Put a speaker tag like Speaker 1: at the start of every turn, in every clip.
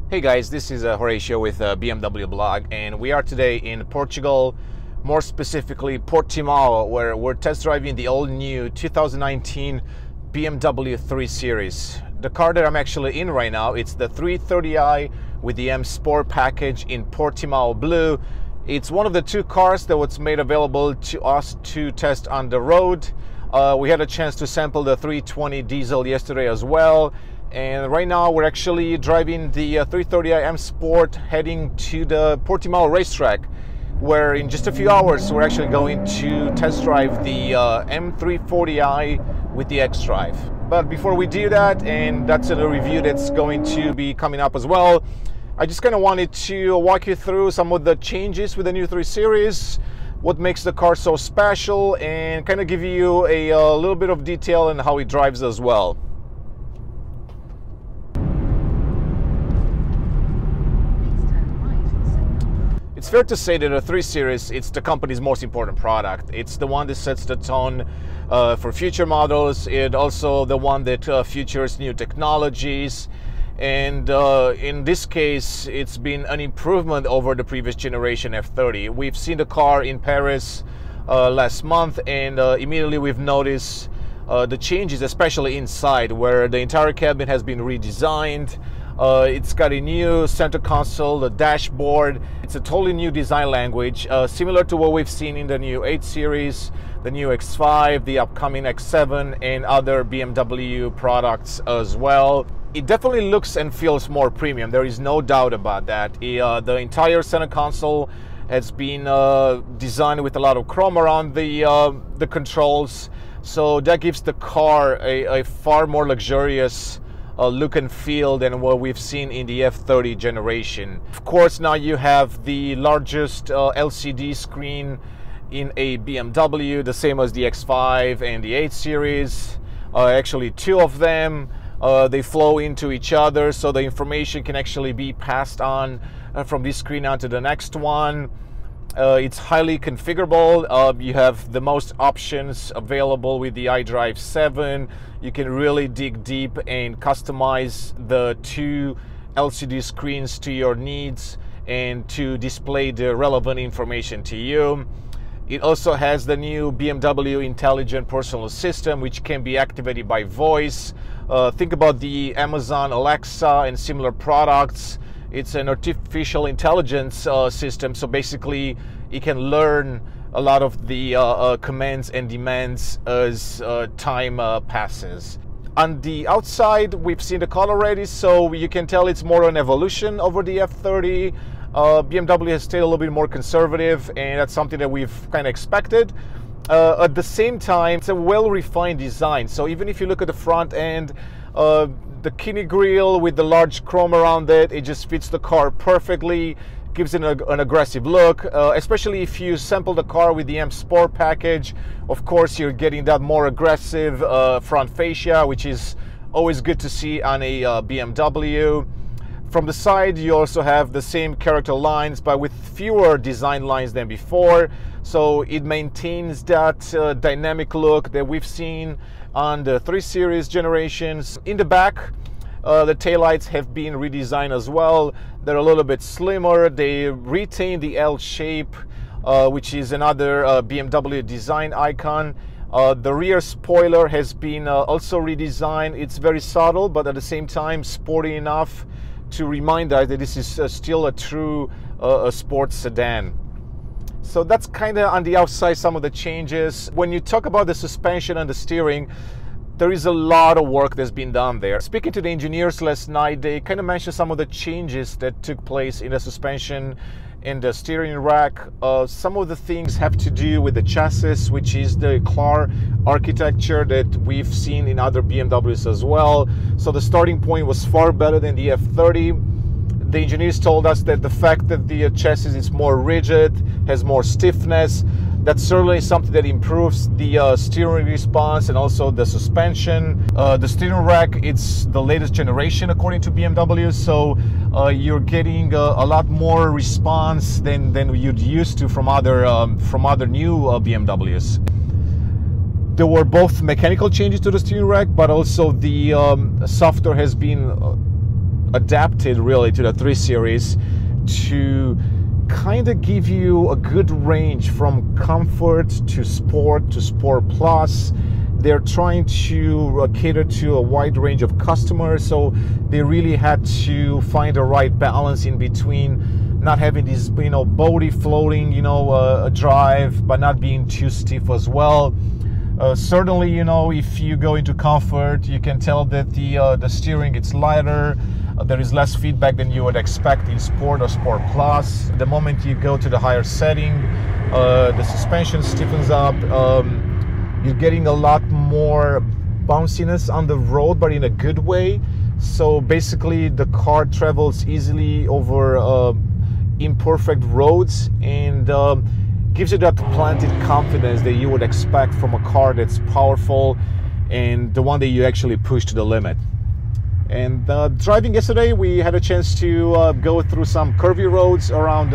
Speaker 1: Hey guys, this is Horatio with BMW blog, and we are today in Portugal, more specifically Portimao, where we're test driving the all-new 2019 BMW 3 Series. The car that I'm actually in right now, it's the 330i with the M Sport package in Portimao Blue. It's one of the two cars that was made available to us to test on the road. We had a chance to sample the 320 diesel yesterday as well. And right now we're actually driving the 330i M Sport heading to the Portimao racetrack, where in just a few hours we're actually going to test drive the M340i with the xDrive. But before we do that, and that's a review that's going to be coming up as well, I just kind of wanted to walk you through some of the changes with the new 3 Series, what makes the car so special, and kind of give you a little bit of detail on how it drives as well. It's fair to say that the 3 Series, it's the company's most important product. It's the one that sets the tone for future models. It's also the one that features new technologies. And in this case, it's been an improvement over the previous generation F30. We've seen the car in Paris last month, and immediately we've noticed the changes, especially inside, where the entire cabin has been redesigned. It's got a new center console, the dashboard. It's a totally new design language, similar to what we've seen in the new 8 Series, the new X5, the upcoming X7, and other BMW products as well. It definitely looks and feels more premium. There is no doubt about that. The entire center console has been designed with a lot of chrome around the controls, so that gives the car a far more luxurious look and feel than what we've seen in the F30 generation. Of course, now you have the largest LCD screen in a BMW, the same as the X5 and the 8 Series. Actually, two of them. They flow into each other, so the information can actually be passed on from this screen onto the next one. It's highly configurable. You have the most options available with the iDrive 7. You can really dig deep and customize the two LCD screens to your needs and to display the relevant information to you. It also has the new BMW Intelligent Personal Assistant, which can be activated by voice. Think about the Amazon Alexa and similar products. It's an artificial intelligence system, so basically it can learn a lot of the commands and demands as time passes. On the outside, we've seen the car already, so you can tell it's more an evolution over the F30. BMW has stayed a little bit more conservative, and that's something that we've kind of expected. At the same time, it's a well-refined design, so even if you look at the front end, the kidney grille with the large chrome around it, it just fits the car perfectly, gives it an aggressive look, especially if you sample the car with the M Sport package. Of course, you're getting that more aggressive front fascia, which is always good to see on a BMW. From the side, you also have the same character lines, but with fewer design lines than before. So it maintains that dynamic look that we've seen on the 3 Series generations. In the back, the taillights have been redesigned as well. They're a little bit slimmer. They retain the L shape, which is another BMW design icon. The rear spoiler has been also redesigned. It's very subtle, but at the same time sporty enough to remind us that this is still a true sports sedan. So that's kind of on the outside some of the changes. When you talk about the suspension and the steering, there is a lot of work that's been done there. Speaking to the engineers last night, they kind of mentioned some of the changes that took place in the suspension and the steering rack. Some of the things have to do with the chassis, which is the CLAR architecture that we've seen in other BMWs as well. So the starting point was far better than the F30. The engineers told us that the fact that the chassis is more rigid, has more stiffness, that's certainly something that improves the steering response and also the suspension. The steering rack, it's the latest generation according to BMW, so you're getting a lot more response than you'd used to from other new BMWs. There were both mechanical changes to the steering rack, but also the software has been adapted really to the 3 Series to kind of give you a good range from comfort to Sport Plus. They're trying to cater to a wide range of customers, so they really had to find the right balance in between not having this, you know, body floating, you know, a drive, but not being too stiff as well. Certainly, you know, if you go into comfort, you can tell that the steering, it's lighter. There is less feedback than you would expect in Sport or Sport Plus. The moment you go to the higher setting, the suspension stiffens up. You're getting a lot more bounciness on the road, but in a good way. So basically, the car travels easily over imperfect roads, and gives you that planted confidence that you would expect from a car that's powerful and the one that you actually push to the limit. And driving yesterday, we had a chance to go through some curvy roads around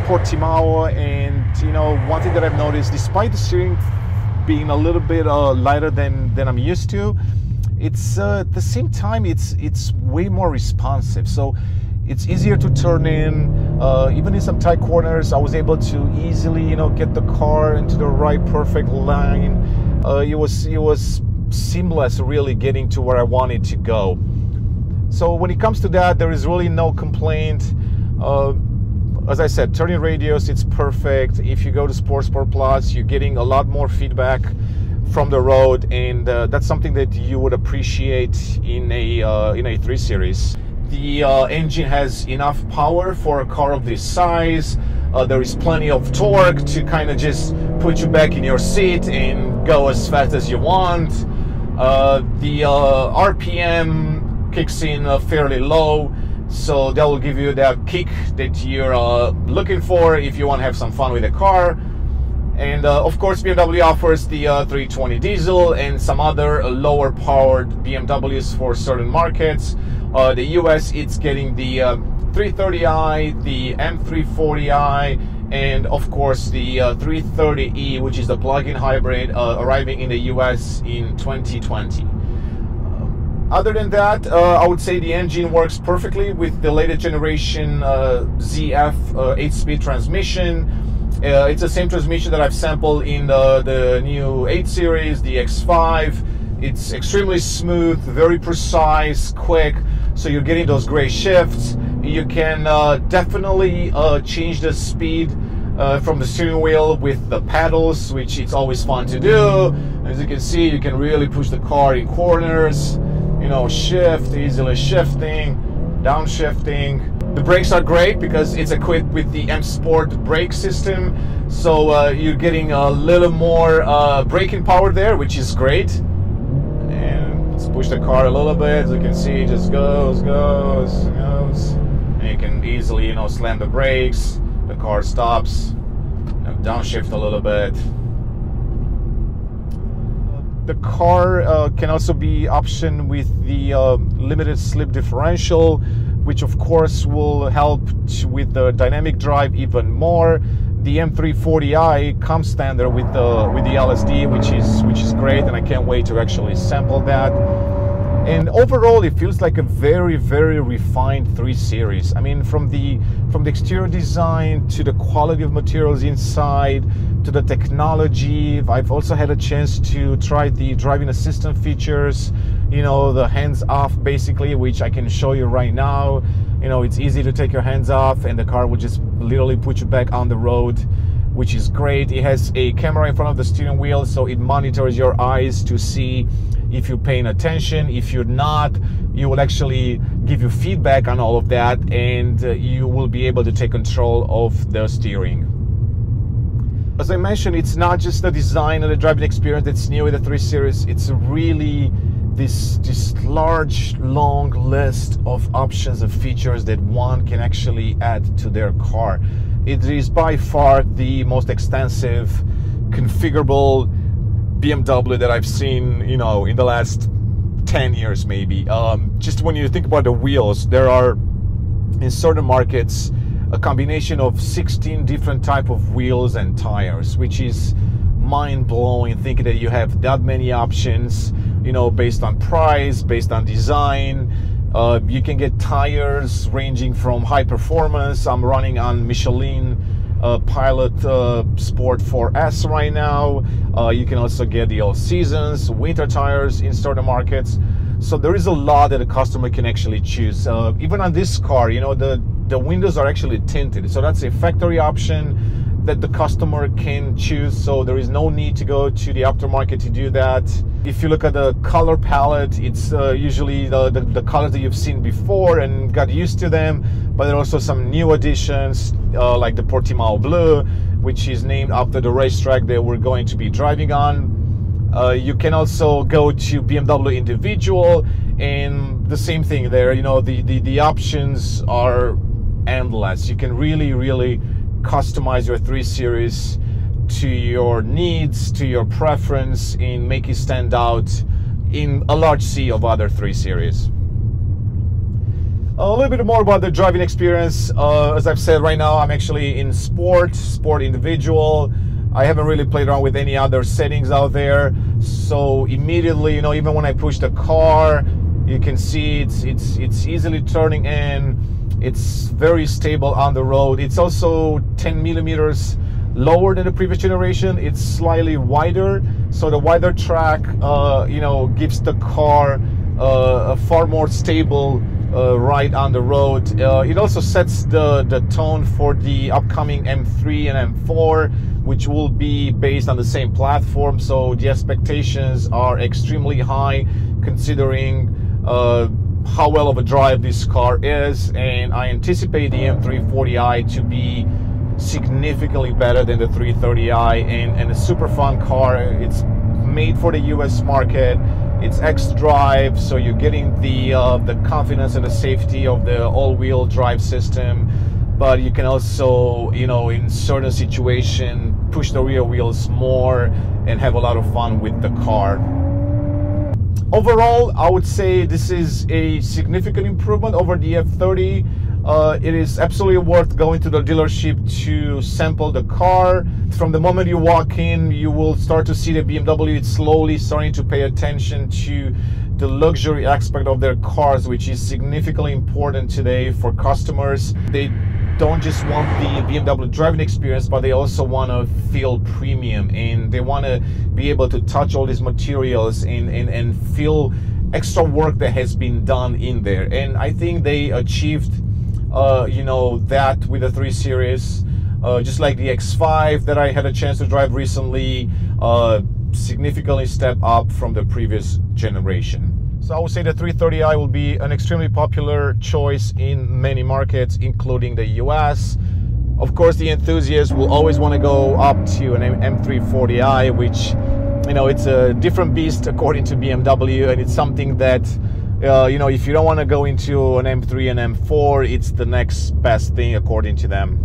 Speaker 1: Portimao, and you know, one thing that I've noticed, despite the steering being a little bit lighter than I'm used to, it's at the same time it's way more responsive. So it's easier to turn in, even in some tight corners. I was able to easily, you know, get the car into the right perfect line. It was seamless, really getting to where I wanted to go. So when it comes to that, there is really no complaint. As I said, turning radius, it's perfect. If you go to Sport Plus, you're getting a lot more feedback from the road, and that's something that you would appreciate in a 3 Series. The engine has enough power for a car of this size. There is plenty of torque to kind of just put you back in your seat and go as fast as you want. The RPM kicks in fairly low, so that will give you that kick that you're looking for if you want to have some fun with the car. And of course, BMW offers the 320 diesel and some other lower powered BMWs for certain markets. The US, it's getting the 330i, the M340i, and of course the 330e, which is the plug-in hybrid, arriving in the US in 2020. Other than that, I would say the engine works perfectly with the latest generation ZF 8-speed transmission. It's the same transmission that I've sampled in the new 8 Series, the X5. It's extremely smooth, very precise, quick, so you're getting those great shifts. You can definitely change the speed from the steering wheel with the pedals, which it's always fun to do. As you can see, you can really push the car in corners, you know, shift, easily shifting, downshifting. The brakes are great because it's equipped with the M Sport brake system, so you're getting a little more braking power there, which is great. And let's push the car a little bit. As you can see, it just goes, and you can easily, you know, slam the brakes. The car stops. You know, downshift a little bit. The car can also be optioned with the limited slip differential, which of course will help with the dynamic drive even more. The M340i comes standard with the LSD, which is great, and I can't wait to actually sample that. And overall, it feels like a very, very refined 3 Series. I mean, from the exterior design to the quality of materials inside to the technology. I've also had a chance to try the driving assistant features, you know, the hands off basically, which I can show you right now. You know, it's easy to take your hands off and the car will just literally put you back on the road, which is great. It has a camera in front of the steering wheel, so it monitors your eyes to see if you're paying attention. If you're not, you will actually give you feedback on all of that, and you will be able to take control of the steering. As I mentioned, it's not just the design and the driving experience that's new with the 3 Series. It's really this large, long list of options and features that one can actually add to their car. It is by far the most extensive, configurable BMW that I've seen, you know, in the last 10 years maybe. Just when you think about the wheels, there are in certain markets a combination of 16 different type of wheels and tires, which is mind-blowing, thinking that you have that many options, you know, based on price, based on design. You can get tires ranging from high performance. I'm running on Michelin Pilot Sport 4S right now. You can also get the all seasons, winter tires in certain markets. So there is a lot that a customer can actually choose. Even on this car, you know, the windows are actually tinted. So that's a factory option that the customer can choose. So there is no need to go to the aftermarket to do that. If you look at the color palette, it's usually the colors that you've seen before and got used to them. But there are also some new additions like the Portimao Blue, which is named after the racetrack that we're going to be driving on. You can also go to BMW Individual, and the same thing there. You know, the options are endless. You can really customize your 3 Series to your needs, to your preference, and make it stand out in a large sea of other 3 Series. A little bit more about the driving experience. As I've said, right now I'm actually in Sport Individual. I haven't really played around with any other settings out there. So immediately, you know, even when I push the car, you can see it's easily turning in. It's very stable on the road. It's also 10 millimeters lower than the previous generation. It's slightly wider. So the wider track, you know, gives the car a far more stable ride on the road. It also sets the tone for the upcoming M3 and M4, which will be based on the same platform. So the expectations are extremely high considering how well of a drive this car is, and I anticipate the M340i to be significantly better than the 330i, and a super fun car. It's made for the US market. It's xDrive, so you're getting the confidence and the safety of the all-wheel drive system, but you can also, you know, in certain situations push the rear wheels more and have a lot of fun with the car. Overall, I would say this is a significant improvement over the F30. It is absolutely worth going to the dealership to sample the car. From the moment you walk in, you will start to see the BMW. It's slowly starting to pay attention to the luxury aspect of their cars, which is significantly important today for customers. They don't just want the BMW driving experience, but they also want to feel premium, and they want to be able to touch all these materials and feel extra work that has been done in there. And I think they achieved you know, that with the 3 Series, just like the X5 that I had a chance to drive recently, significantly step up from the previous generation. So I would say the 330i will be an extremely popular choice in many markets, including the US. Of course, the enthusiasts will always want to go up to an M340i, which, you know, it's a different beast according to BMW, and it's something that, you know, if you don't want to go into an M3 and M4, it's the next best thing according to them.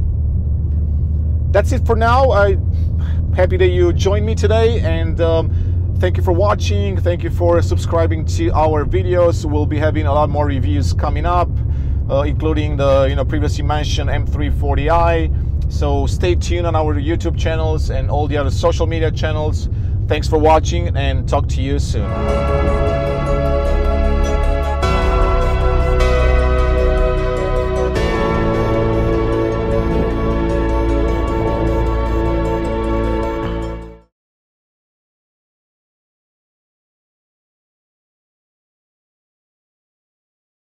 Speaker 1: That's it for now. I'm happy that you joined me today, and thank you for watching. Thank you for subscribing to our videos. We'll be having a lot more reviews coming up, including the, you know, previously mentioned M340i. So stay tuned on our YouTube channels and all the other social media channels. Thanks for watching, and talk to you soon.